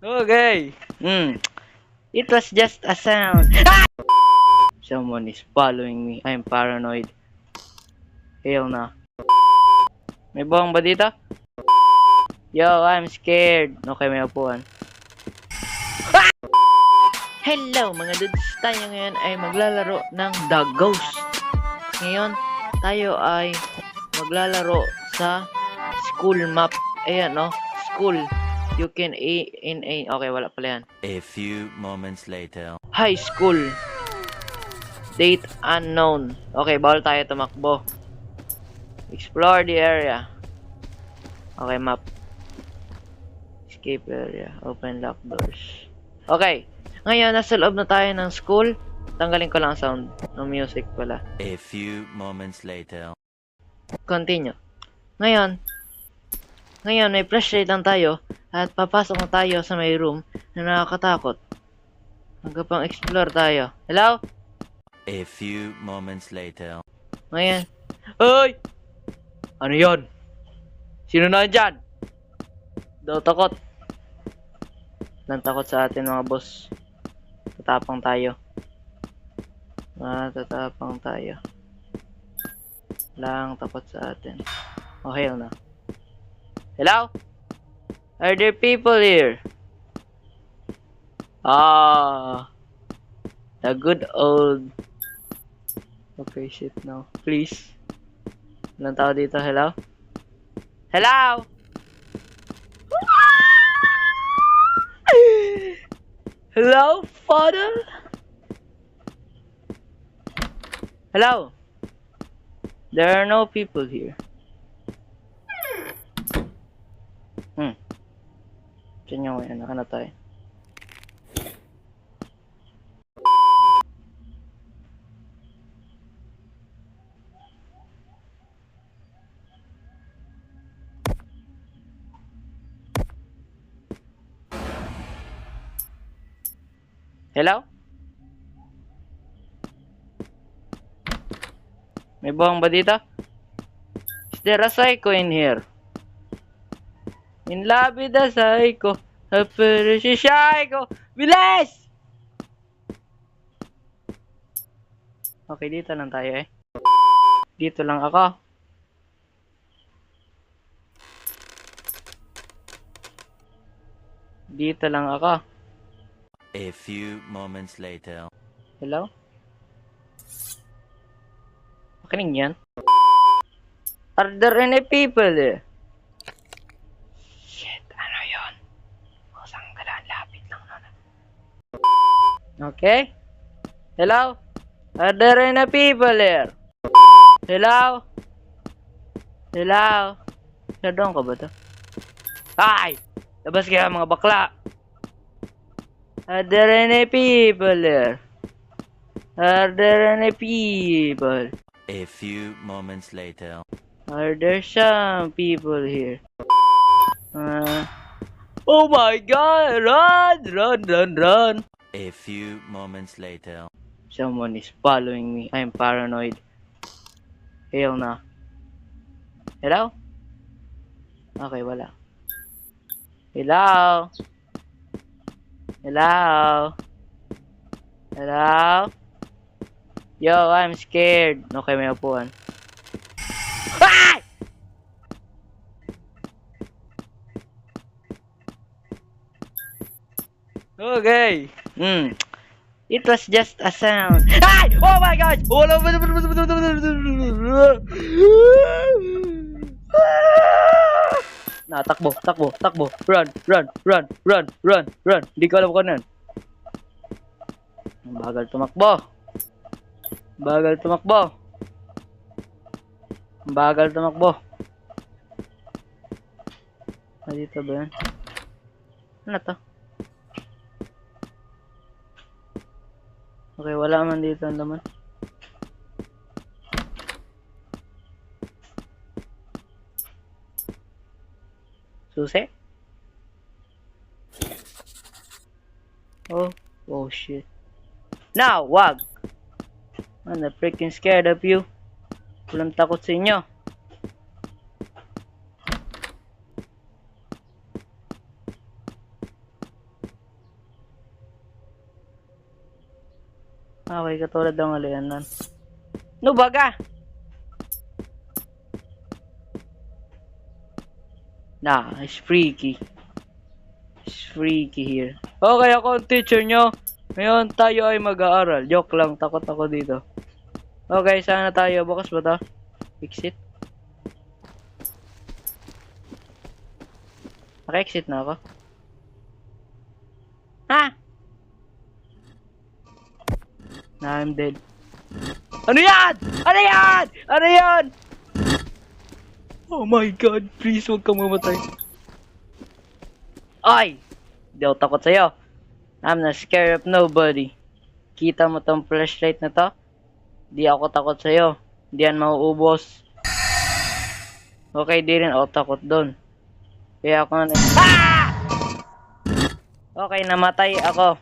Okay. It was just a sound. Someone is following me. I'm paranoid. Hell na. May buwang ba dito? Yo, I'm scared. Okay, may upuan. Hello mga dudes. Tayo ngayon ay maglalaro ng The Ghost. Ngayon, tayo ay maglalaro sa school map. Ayan, no? School. You can okay, wala pala yan. A few moments later. High school. Date unknown. Okay, bawal tayo tumakbo. Explore the area. Okay, map. Escape area. Open lock doors. Okay. Ngayon, nasa loob na tayo ng school. Tanggalin ko lang sound ng music pala. A few moments later. Continue. Ngayon, may flashlight lang tayo at papasok na tayo sa may room na nakakatakot. Hanggang pang explore tayo. Hello? A few moments later. Ngayon. Hoy! Ano yon? Sino na dyan? Daw takot. Lang takot sa atin mga boss. Tatapang tayo. Tatapang tayo. Lang takot sa atin. Oh, hell na. Hello? Are there people here? The good old... Okay, shit now. Please. Walang tao dito. Hello? Hello? Hello, father? Hello? There are no people here. Diyan yung ano tayo. Hello? May buwang ba dito? Is there a psycho in here? In love with the psycho. Pero si psycho. Bilis! Okay, dito lang tayo eh. Dito lang ako. Dito lang ako. A few moments later. Hello? Makinig yan? Are there any people there? Shit, ano yun? Kusang galaan, lapit lang nun. Okay? Hello? Are there any people there? Hello? Hello? Doon ka ba to? Ay! Labas kaya mga bakla! Are there any people there? Are there any people? A few moments later. Are there some people here? Oh my god! Run! Run! Run! Run! A few moments later. Someone is following me. I'm paranoid. Hell na. Hello? Okay, wala. Hello? Hello? Hello? Yo, I'm scared. Okay, may upuan. Ah! Okay. It was just a sound. Ay! Oh my gosh! Takbo, takbo, takbo. Run, run, run, run, run, run. Hindi ko alam kung ano. Bagal tumakbo. Bagal tumakbo. Bagal tumakbo. Dito ba yan? Ano to? Okay, wala man dito ang laman. Susi? Oh shit. Now, wag! I'm freaking scared of you. Walang takot sa inyo. Okay, katulad ng alianan. No baga! Nah, it's freaky. It's freaky here. Okay, ako ang teacher nyo. Ngayon tayo ay mag-aaral. Joke lang, takot ako dito. Okay, sana tayo. Bukas ba to? Exit? Naka-exit na ako. Ha? Nah, I'm dead. Ano yan? Ano yan? Ano yan? Oh my god, please huwag kang mamatay. Ay! Di ako takot sa'yo. I'm not scared of nobody. Kita mo tong flashlight na to? Di ako takot sa'yo. Di yan mauubos. Okay, di rin ako takot doon. Kaya ako na... Ah! Okay, namatay ako.